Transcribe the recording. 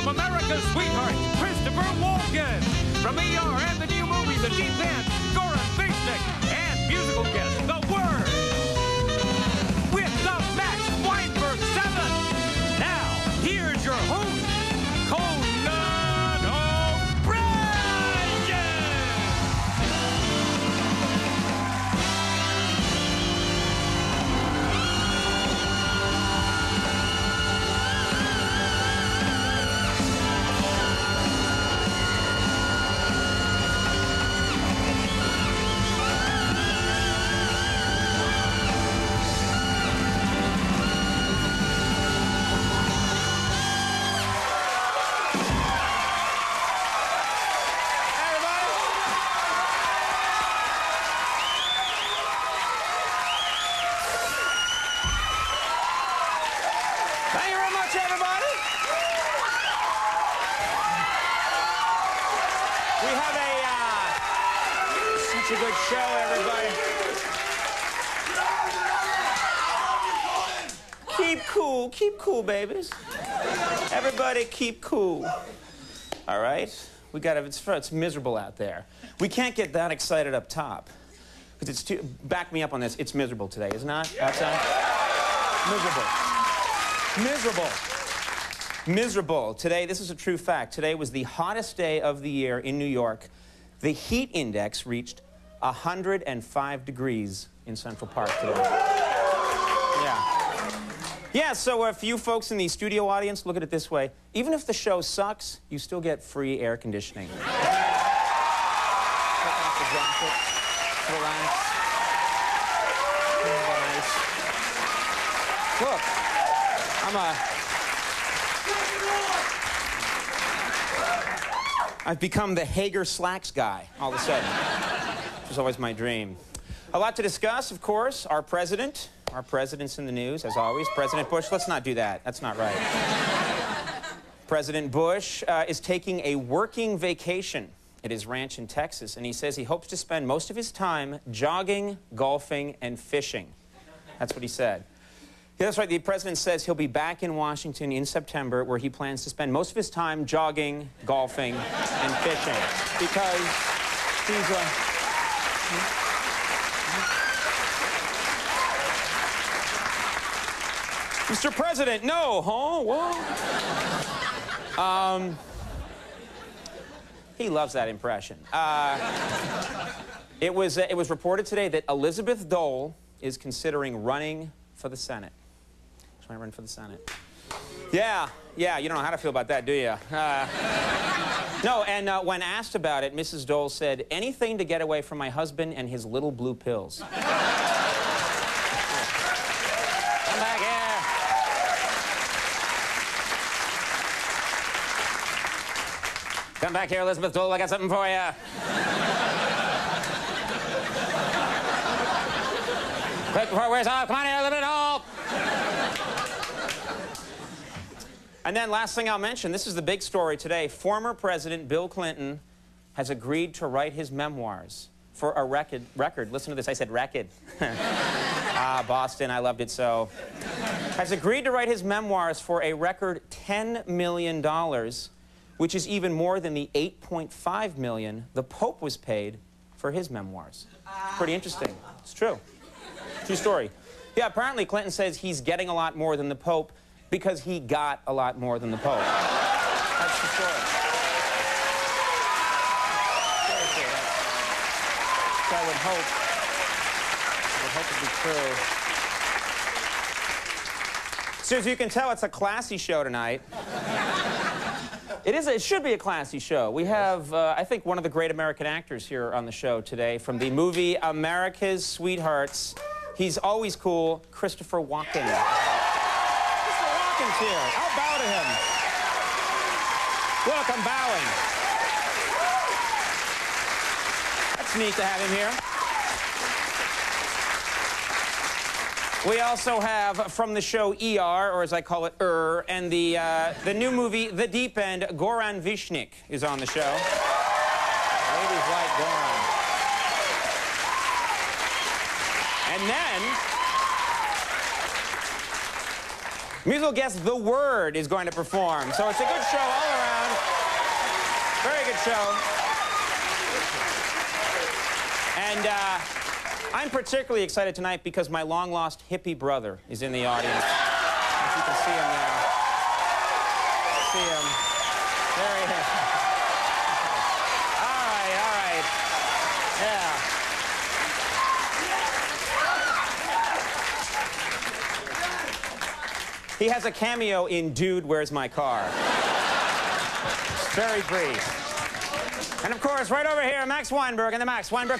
from America's sweetheart, Christopher Walken. From ER and the new movie, The Deep End, Goran Vishnik. And musical guest, The Word. With the Max Weinberg 7. Now, here's your host, Conan O'Brien. Thank you very much, everybody. We have such a good show, everybody. Keep cool, babies. Everybody keep cool. All right? We got it's miserable out there. We can't get that excited up top. Because it's too, back me up on this, it's miserable today, isn't it? Outside? Miserable. Miserable. Today, this is a true fact. Today was the hottest day of the year in New York. The heat index reached 105 degrees in Central Park today. Yeah. Yeah, so if you folks in the studio audience, look at it this way. Even if the show sucks, you still get free air conditioning. Take off the jacket. Relax. Look. I've become the Hager Slacks guy all of a sudden, which was always my dream. A lot to discuss, of course. Our president's in the news, as always. President Bush, let's not do that. That's not right. President Bush is taking a working vacation at his ranch in Texas, and he says he hopes to spend most of his time jogging, golfing, and fishing. That's what he said. Yeah, that's right. The president says he'll be back in Washington in September, where he plans to spend most of his time jogging, golfing, and fishing. Because he's Mr. President, no, huh? Whoa. He loves that impression. It was reported today that Elizabeth Dole is considering running for the Senate. Trying to run for the Senate. Yeah, you don't know how to feel about that, do you? No, and when asked about it, Mrs. Dole said, anything to get away from my husband and his little blue pills. Come back here. Come back here, Elizabeth Dole, I got something for you. Quick before it wears off, come on here, Elizabeth Dole. And then last thing I'll mention, this is the big story today. Former President Bill Clinton has agreed to write his memoirs for a record. Listen to this, I said record. Boston, I loved it so. Has agreed to write his memoirs for a record $10 million, which is even more than the $8.5 million the Pope was paid for his memoirs. Pretty interesting. It's true. True story. Yeah, apparently Clinton says he's getting a lot more than the Pope because he got a lot more than the Pope. That's the story. I would hope it'd be true. So as you can tell, it's a classy show tonight. It should be a classy show. We have, I think, one of the great American actors here on the show today from the movie America's Sweethearts. He's always cool, Christopher Walken. Christopher Walken's here. I'll bow to him. Look, I'm bowing. That's neat to have him here. We also have, from the show ER, or as I call it, and the new movie, The Deep End, Goran Vishnik is on the show. Ladies like Goran. And then, Musical guest The Word is going to perform. So it's a good show all around. Very good show. And I'm particularly excited tonight because my long-lost hippie brother is in the audience. If you can see him there. See him. There he is. All right. Yeah. He has a cameo in Dude, Where's My Car? Very brief. And of course, right over here, Max Weinberg and the Max Weinberg.